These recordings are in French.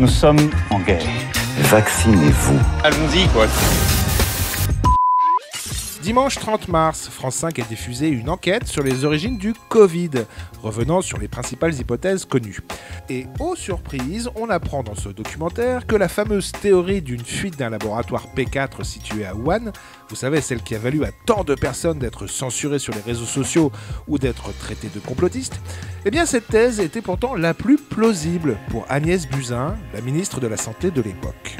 Nous sommes en guerre. Vaccinez-vous. Allons-y, quoi. Dimanche 30 mars, France 5 a diffusé une enquête sur les origines du Covid, revenant sur les principales hypothèses connues. Et, aux surprises, on apprend dans ce documentaire que la fameuse théorie d'une fuite d'un laboratoire P4 situé à Wuhan, vous savez, celle qui a valu à tant de personnes d'être censurées sur les réseaux sociaux ou d'être traitées de complotistes, eh bien cette thèse était pourtant la plus plausible pour Agnès Buzyn, la ministre de la Santé de l'époque.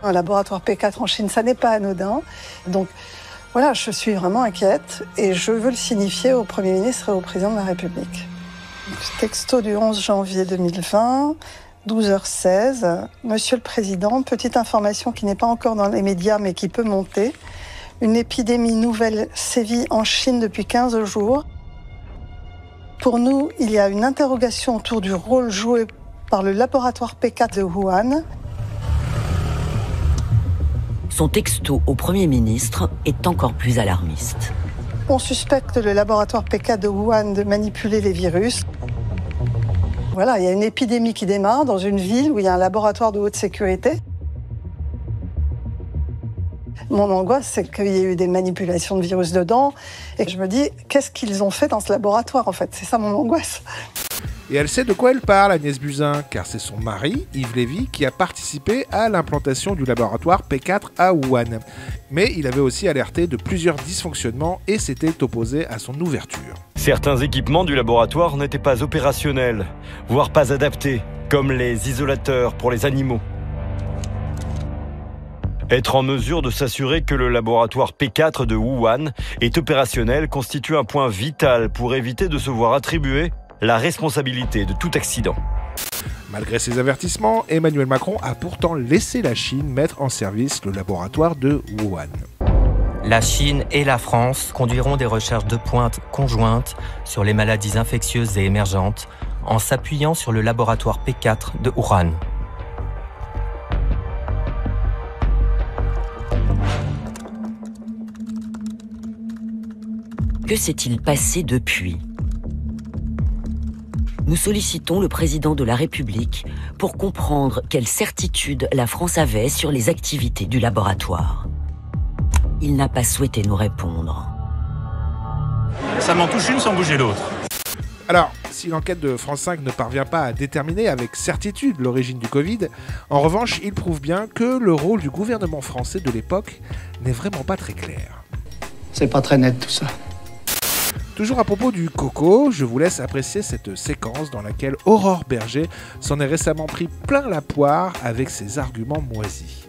Un laboratoire P4 en Chine, ça n'est pas anodin, donc voilà, je suis vraiment inquiète et je veux le signifier au Premier ministre et au Président de la République. Texto du 11 janvier 2020, 12h16. Monsieur le Président, petite information qui n'est pas encore dans les médias mais qui peut monter. Une épidémie nouvelle sévit en Chine depuis 15 jours. Pour nous, il y a une interrogation autour du rôle joué par le laboratoire P4 de Wuhan. Son texto au Premier ministre est encore plus alarmiste. On suspecte le laboratoire P4 de Wuhan de manipuler les virus. Voilà, il y a une épidémie qui démarre dans une ville où il y a un laboratoire de haute sécurité. Mon angoisse, c'est qu'il y ait eu des manipulations de virus dedans. Et je me dis, qu'est-ce qu'ils ont fait dans ce laboratoire, en fait? C'est ça mon angoisse. Et elle sait de quoi elle parle, Agnès Buzyn, car c'est son mari, Yves Lévy, qui a participé à l'implantation du laboratoire P4 à Wuhan. Mais il avait aussi alerté de plusieurs dysfonctionnements et s'était opposé à son ouverture. Certains équipements du laboratoire n'étaient pas opérationnels, voire pas adaptés, comme les isolateurs pour les animaux. Être en mesure de s'assurer que le laboratoire P4 de Wuhan est opérationnel constitue un point vital pour éviter de se voir attribuer la responsabilité de tout accident. Malgré ces avertissements, Emmanuel Macron a pourtant laissé la Chine mettre en service le laboratoire de Wuhan. La Chine et la France conduiront des recherches de pointe conjointes sur les maladies infectieuses et émergentes en s'appuyant sur le laboratoire P4 de Wuhan. Que s'est-il passé depuis ? Nous sollicitons le président de la République pour comprendre quelle certitude la France avait sur les activités du laboratoire. Il n'a pas souhaité nous répondre. Ça m'en touche une sans bouger l'autre. Alors, si l'enquête de France 5 ne parvient pas à déterminer avec certitude l'origine du Covid, en revanche, il prouve bien que le rôle du gouvernement français de l'époque n'est vraiment pas très clair. C'est pas très net tout ça. Toujours à propos du coco, je vous laisse apprécier cette séquence dans laquelle Aurore Berger s'en est récemment pris plein la poire avec ses arguments moisis.